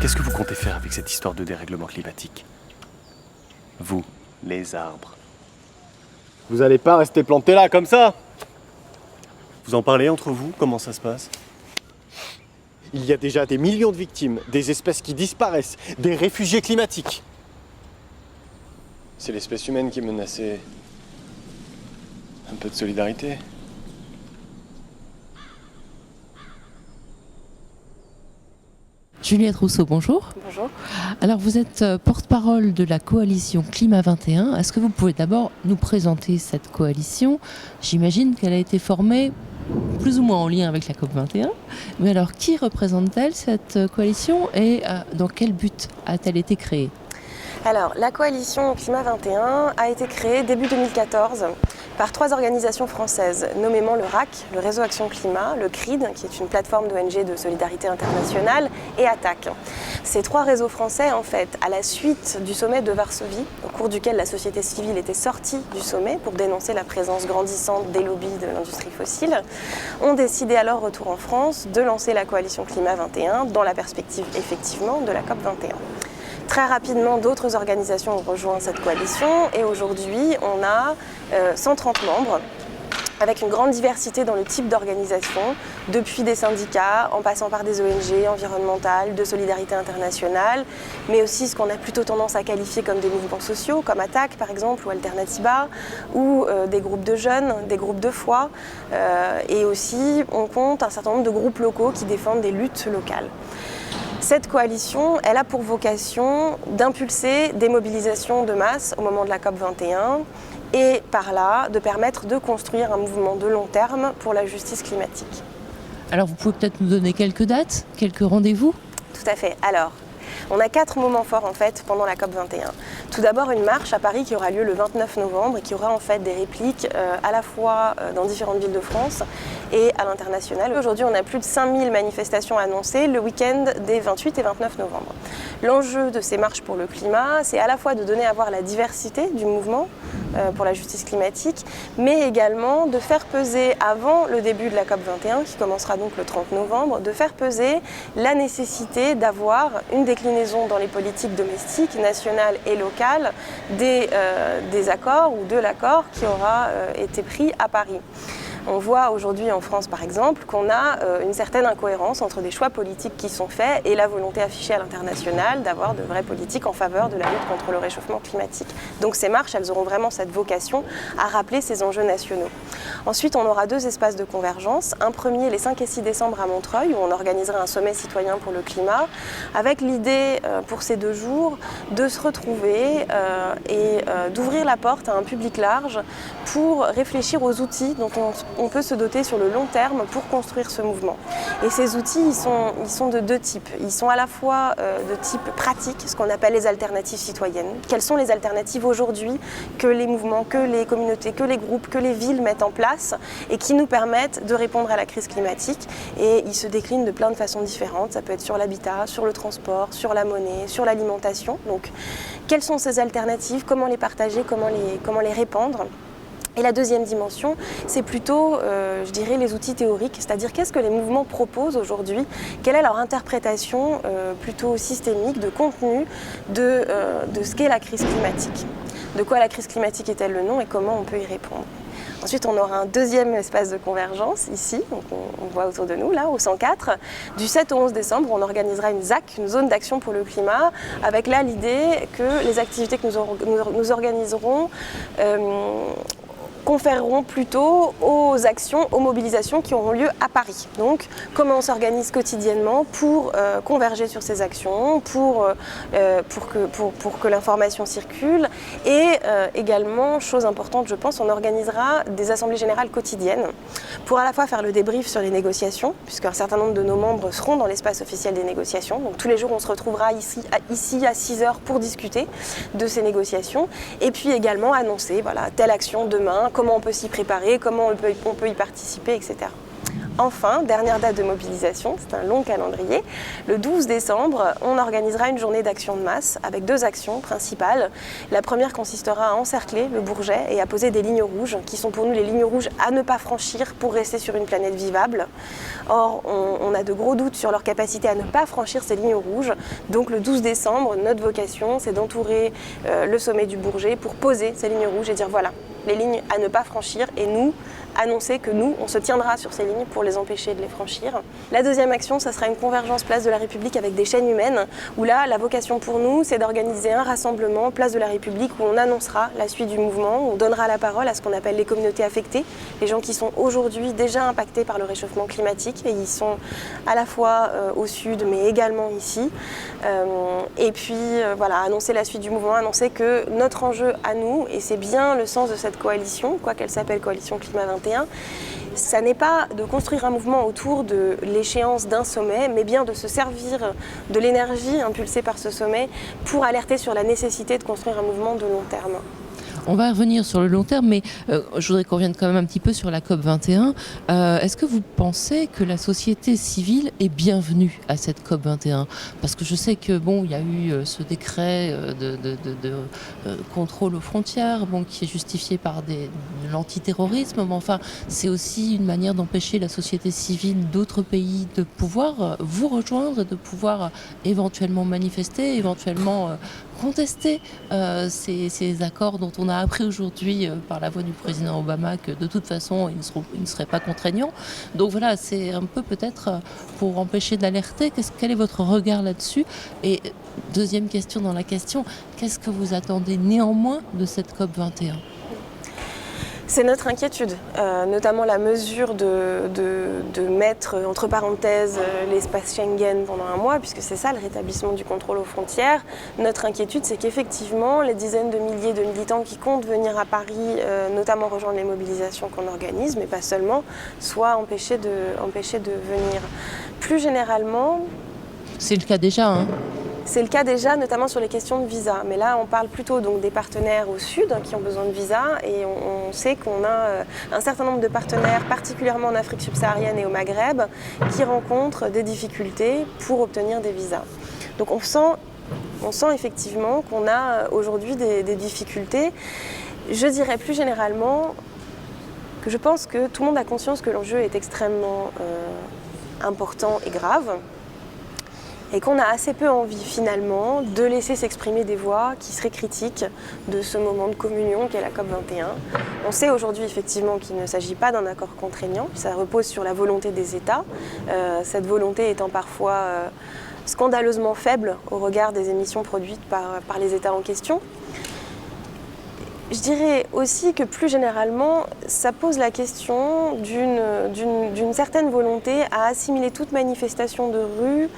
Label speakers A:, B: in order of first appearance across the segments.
A: Qu'est-ce que vous comptez faire avec cette histoire de dérèglement climatique? Vous, les arbres.
B: Vous allez pas rester planté là comme ça?
A: Vous en parlez entre vous? Comment ça se passe?
B: Il y a déjà des millions de victimes, des espèces qui disparaissent, des réfugiés climatiques. C'est l'espèce humaine qui est menacée. Un peu de solidarité.
C: Juliette Rousseau, bonjour.
D: Bonjour.
C: Alors vous êtes porte-parole de la coalition Climat 21. Est-ce que vous pouvez d'abord nous présenter cette coalition? J'imagine qu'elle a été formée plus ou moins en lien avec la COP 21. Mais alors qui représente-t-elle cette coalition et dans quel but a-t-elle été créée?
D: Alors, la coalition Climat 21 a été créée début 2014 par 3 organisations françaises, nommément le RAC, le Réseau Action Climat, le CRID, qui est une plateforme d'ONG de solidarité internationale, et ATTAC. Ces 3 réseaux français, en fait, à la suite du sommet de Varsovie, au cours duquel la société civile était sortie du sommet pour dénoncer la présence grandissante des lobbies de l'industrie fossile, ont décidé à leur retour en France de lancer la coalition Climat 21 dans la perspective, effectivement, de la COP 21. Très rapidement, d'autres organisations ont rejoint cette coalition et aujourd'hui, on a 130 membres avec une grande diversité dans le type d'organisation, depuis des syndicats, en passant par des ONG environnementales, de solidarité internationale, mais aussi ce qu'on a plutôt tendance à qualifier comme des mouvements sociaux, comme ATTAC par exemple, ou Alternativa, ou des groupes de jeunes, des groupes de foi, et aussi on compte un certain nombre de groupes locaux qui défendent des luttes locales. Cette coalition, elle a pour vocation d'impulser des mobilisations de masse au moment de la COP 21 et par là de permettre de construire un mouvement de long terme pour la justice climatique.
C: Alors vous pouvez peut-être nous donner quelques dates, quelques rendez-vous?
D: Tout à fait. Alors, on a 4 moments forts en fait pendant la COP 21. Tout d'abord une marche à Paris qui aura lieu le 29 novembre et qui aura en fait des répliques à la fois dans différentes villes de France et à l'international. Aujourd'hui on a plus de 5000 manifestations annoncées le week-end des 28 et 29 novembre. L'enjeu de ces marches pour le climat, c'est à la fois de donner à voir la diversité du mouvement pour la justice climatique, mais également de faire peser avant le début de la COP 21, qui commencera donc le 30 novembre, de faire peser la nécessité d'avoir une déclinaison dans les politiques domestiques, nationales et locales des accords ou de l'accord qui aura été pris à Paris. On voit aujourd'hui en France, par exemple, qu'on a une certaine incohérence entre des choix politiques qui sont faits et la volonté affichée à l'international d'avoir de vraies politiques en faveur de la lutte contre le réchauffement climatique. Donc ces marches, elles auront vraiment cette vocation à rappeler ces enjeux nationaux. Ensuite, on aura 2 espaces de convergence. Un premier, les 5 et 6 décembre à Montreuil, où on organisera un sommet citoyen pour le climat, avec l'idée pour ces 2 jours de se retrouver et d'ouvrir la porte à un public large pour réfléchir aux outils dont on peut se doter sur le long terme pour construire ce mouvement. Et ces outils, ils sont de 2 types. Ils sont à la fois de type pratique, ce qu'on appelle les alternatives citoyennes. Quelles sont les alternatives aujourd'hui que les mouvements, que les communautés, que les groupes, que les villes mettent en place et qui nous permettent de répondre à la crise climatique. Et ils se déclinent de plein de façons différentes. Ça peut être sur l'habitat, sur le transport, sur la monnaie, sur l'alimentation. Donc, quelles sont ces alternatives? Comment les partager? Comment les répandre? Et la deuxième dimension, c'est plutôt, je dirais, les outils théoriques, c'est-à-dire qu'est-ce que les mouvements proposent aujourd'hui, quelle est leur interprétation plutôt systémique de contenu de ce qu'est la crise climatique. De quoi la crise climatique est-elle le nom et comment on peut y répondre. Ensuite, on aura un deuxième espace de convergence ici, donc on voit autour de nous, là, au 104. Du 7 au 11 décembre, on organisera une ZAC, une zone d'action pour le climat, avec là l'idée que les activités que nous organiserons conféreront plutôt aux actions, aux mobilisations qui auront lieu à Paris. Donc, comment on s'organise quotidiennement pour converger sur ces actions, pour que l'information circule. Et également, chose importante, je pense, on organisera des assemblées générales quotidiennes pour à la fois faire le débrief sur les négociations, puisqu'un certain nombre de nos membres seront dans l'espace officiel des négociations. Donc, tous les jours, on se retrouvera ici à 6h pour discuter de ces négociations. Et puis également annoncer, voilà, telle action demain, comment on peut s'y préparer, comment on peut y participer, etc. Enfin, dernière date de mobilisation, c'est un long calendrier, le 12 décembre, on organisera une journée d'action de masse avec 2 actions principales. La première consistera à encercler le Bourget et à poser des lignes rouges, qui sont pour nous les lignes rouges à ne pas franchir pour rester sur une planète vivable. Or, on a de gros doutes sur leur capacité à ne pas franchir ces lignes rouges. Donc le 12 décembre, notre vocation, c'est d'entourer le sommet du Bourget pour poser ces lignes rouges et dire voilà, les lignes à ne pas franchir et nous, annoncer que nous, on se tiendra sur ces lignes pour les empêcher de les franchir. La deuxième action, ça sera une convergence place de la République avec des chaînes humaines, où là, la vocation pour nous, c'est d'organiser un rassemblement place de la République où on annoncera la suite du mouvement, où on donnera la parole à ce qu'on appelle les communautés affectées, les gens qui sont aujourd'hui déjà impactés par le réchauffement climatique, et ils sont à la fois au sud, mais également ici. Et puis, voilà, annoncer la suite du mouvement, annoncer que notre enjeu à nous, et c'est bien le sens de cette coalition, quoi qu'elle s'appelle Coalition Climat 21, ça n'est pas de construire un mouvement autour de l'échéance d'un sommet, mais bien de se servir de l'énergie impulsée par ce sommet pour alerter sur la nécessité de construire un mouvement de long terme.
C: On va revenir sur le long terme, mais je voudrais qu'on revienne quand même un petit peu sur la COP 21. Est-ce que vous pensez que la société civile est bienvenue à cette COP 21 ? Parce que je sais que bon, il y a eu ce décret de contrôle aux frontières, bon, qui est justifié par de l'antiterrorisme. Mais enfin, c'est aussi une manière d'empêcher la société civile d'autres pays de pouvoir vous rejoindre, de pouvoir éventuellement manifester, éventuellement contester ces accords dont on a appris aujourd'hui par la voix du président Obama que de toute façon ils ne seraient pas contraignants. Donc voilà, c'est un peu peut-être pour empêcher d'alerter. Quel est votre regard là-dessus ? Et deuxième question dans la question, qu'est-ce que vous attendez néanmoins de cette COP 21 ?
D: C'est notre inquiétude, notamment la mesure de mettre entre parenthèses l'espace Schengen pendant un mois, puisque c'est ça le rétablissement du contrôle aux frontières. Notre inquiétude, c'est qu'effectivement, les dizaines de milliers de militants qui comptent venir à Paris, notamment rejoindre les mobilisations qu'on organise, mais pas seulement, soient empêchés de venir. Plus généralement...
C: C'est le cas déjà, hein ?
D: C'est le cas déjà, notamment sur les questions de visa. Mais là, on parle plutôt donc, des partenaires au sud qui ont besoin de visa. Et on sait qu'on a un certain nombre de partenaires, particulièrement en Afrique subsaharienne et au Maghreb, qui rencontrent des difficultés pour obtenir des visas. Donc on sent effectivement qu'on a aujourd'hui des difficultés. Je dirais plus généralement que je pense que tout le monde a conscience que l'enjeu est extrêmement important et grave. Et qu'on a assez peu envie finalement de laisser s'exprimer des voix qui seraient critiques de ce moment de communion qu'est la COP 21. On sait aujourd'hui effectivement qu'il ne s'agit pas d'un accord contraignant, ça repose sur la volonté des États, cette volonté étant parfois scandaleusement faible au regard des émissions produites par les États en question. Je dirais aussi que plus généralement, ça pose la question d'une certaine volonté à assimiler toute manifestation de rue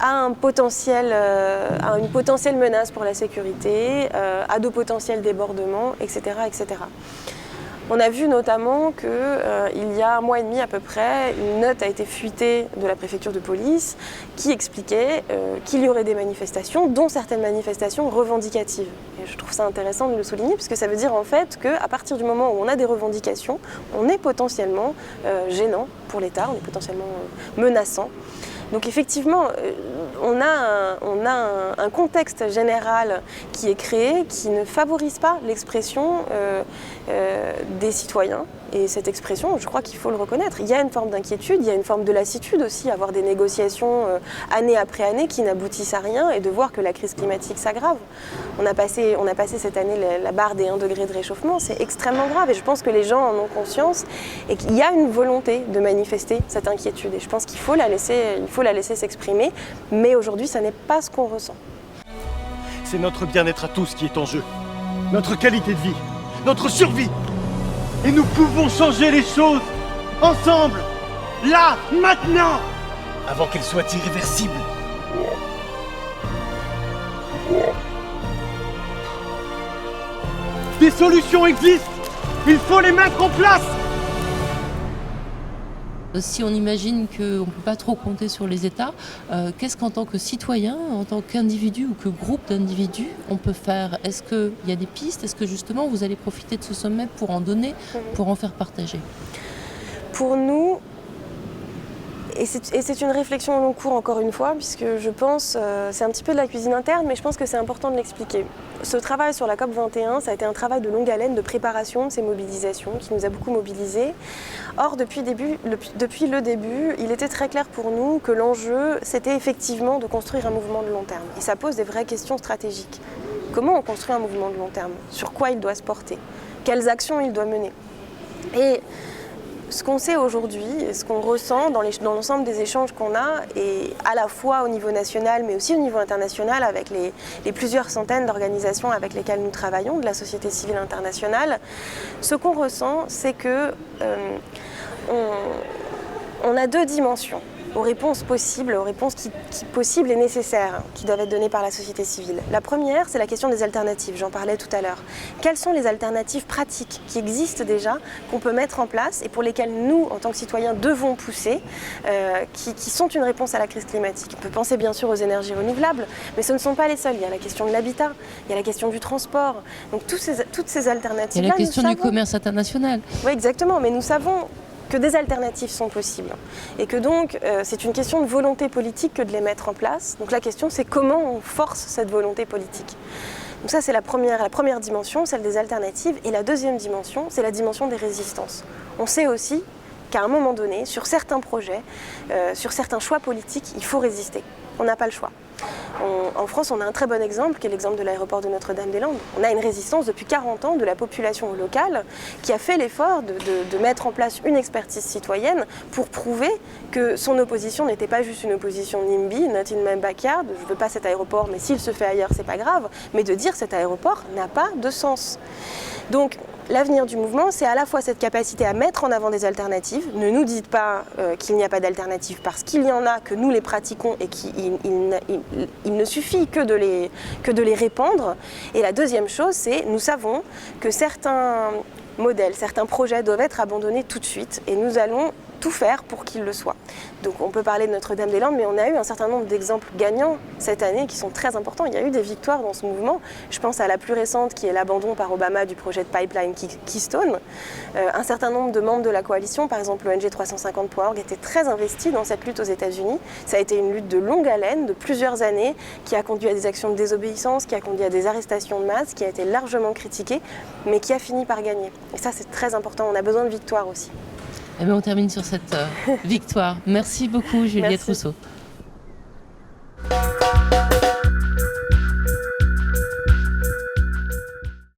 D: à une potentielle menace pour la sécurité, à de potentiels débordements, etc., etc. On a vu notamment qu'il y a un mois et demi à peu près, une note a été fuitée de la préfecture de police qui expliquait qu'il y aurait des manifestations, dont certaines manifestations revendicatives. Et je trouve ça intéressant de le souligner, parce que ça veut dire en fait qu'à partir du moment où on a des revendications, on est potentiellement gênant pour l'État, on est potentiellement menaçant. Donc effectivement, on a un contexte général qui est créé, qui ne favorise pas l'expression des citoyens. Et cette expression, je crois qu'il faut le reconnaître. Il y a une forme d'inquiétude, il y a une forme de lassitude aussi, à avoir des négociations année après année qui n'aboutissent à rien et de voir que la crise climatique s'aggrave. On a passé cette année la barre des 1 degré de réchauffement, c'est extrêmement grave et je pense que les gens en ont conscience et qu'il y a une volonté de manifester cette inquiétude et je pense qu'il faut la laisser s'exprimer, mais aujourd'hui, ça n'est pas ce qu'on ressent.
B: C'est notre bien-être à tous qui est en jeu, notre qualité de vie, notre survie. Et nous pouvons changer les choses, ensemble, là, maintenant, avant qu'elles soient irréversibles. Des solutions existent, il faut les mettre en place.
C: Si on imagine qu'on ne peut pas trop compter sur les États, qu'est-ce qu'en tant que citoyen, en tant qu'individu ou que groupe d'individus, on peut faire ? Est-ce qu'il y a des pistes ? Est-ce que justement vous allez profiter de ce sommet pour en donner, pour en faire partager ?
D: Pour nous, Et c'est une réflexion au long cours, encore une fois, puisque je pense, c'est un petit peu de la cuisine interne, mais je pense que c'est important de l'expliquer. Ce travail sur la COP21, ça a été un travail de longue haleine de préparation de ces mobilisations, qui nous a beaucoup mobilisés. Or, depuis le début, il était très clair pour nous que l'enjeu, c'était effectivement de construire un mouvement de long terme. Et ça pose des vraies questions stratégiques. Comment on construit un mouvement de long terme? Sur quoi il doit se porter? Quelles actions il doit mener? Et ce qu'on sait aujourd'hui, ce qu'on ressent dans l'ensemble des échanges qu'on a, et à la fois au niveau national, mais aussi au niveau international, avec les plusieurs centaines d'organisations avec lesquelles nous travaillons, de la société civile internationale, ce qu'on ressent, c'est que on a deux dimensions aux réponses possibles, aux réponses qui possibles et nécessaires, qui doivent être données par la société civile. La première, c'est la question des alternatives, j'en parlais tout à l'heure. Quelles sont les alternatives pratiques qui existent déjà, qu'on peut mettre en place et pour lesquelles nous, en tant que citoyens, devons pousser, qui sont une réponse à la crise climatique. On peut penser bien sûr aux énergies renouvelables, mais ce ne sont pas les seules. Il y a la question de l'habitat, il y a la question du transport, donc toutes ces alternatives-là.
C: Il y a la question du commerce international.
D: Oui, exactement, mais nous savons que des alternatives sont possibles et que donc c'est une question de volonté politique que de les mettre en place. Donc la question c'est comment on force cette volonté politique. Donc ça c'est la première dimension, celle des alternatives, et la deuxième dimension c'est la dimension des résistances. On sait aussi qu'à un moment donné, sur certains projets, sur certains choix politiques, il faut résister. On n'a pas le choix. En France, on a un très bon exemple, qui est l'exemple de l'aéroport de Notre-Dame-des-Landes. On a une résistance depuis 40 ans de la population locale qui a fait l'effort de mettre en place une expertise citoyenne pour prouver que son opposition n'était pas juste une opposition NIMBY, not in my backyard, je ne veux pas cet aéroport, mais s'il se fait ailleurs, c'est pas grave, mais de dire cet aéroport n'a pas de sens. Donc, l'avenir du mouvement, c'est à la fois cette capacité à mettre en avant des alternatives. Ne nous dites pas qu'il n'y a pas d'alternatives parce qu'il y en a, que nous les pratiquons et qu'il ne suffit que de les répandre. Et la deuxième chose, c'est nous savons que certains modèles, certains projets doivent être abandonnés tout de suite et nous allons tout faire pour qu'ils le soient. Donc on peut parler de Notre-Dame-des-Landes, mais on a eu un certain nombre d'exemples gagnants cette année qui sont très importants. Il y a eu des victoires dans ce mouvement. Je pense à la plus récente qui est l'abandon par Obama du projet de pipeline Keystone. Un certain nombre de membres de la coalition, par exemple l'ONG 350.org, étaient très investis dans cette lutte aux États-Unis. Ça a été une lutte de longue haleine, de plusieurs années, qui a conduit à des actions de désobéissance, qui a conduit à des arrestations de masse, qui a été largement critiquée, mais qui a fini par gagner. Et ça c'est très important, on a besoin de victoires aussi.
C: Eh bien, on termine sur cette victoire. Merci beaucoup, Juliette
D: Merci.
C: Rousseau.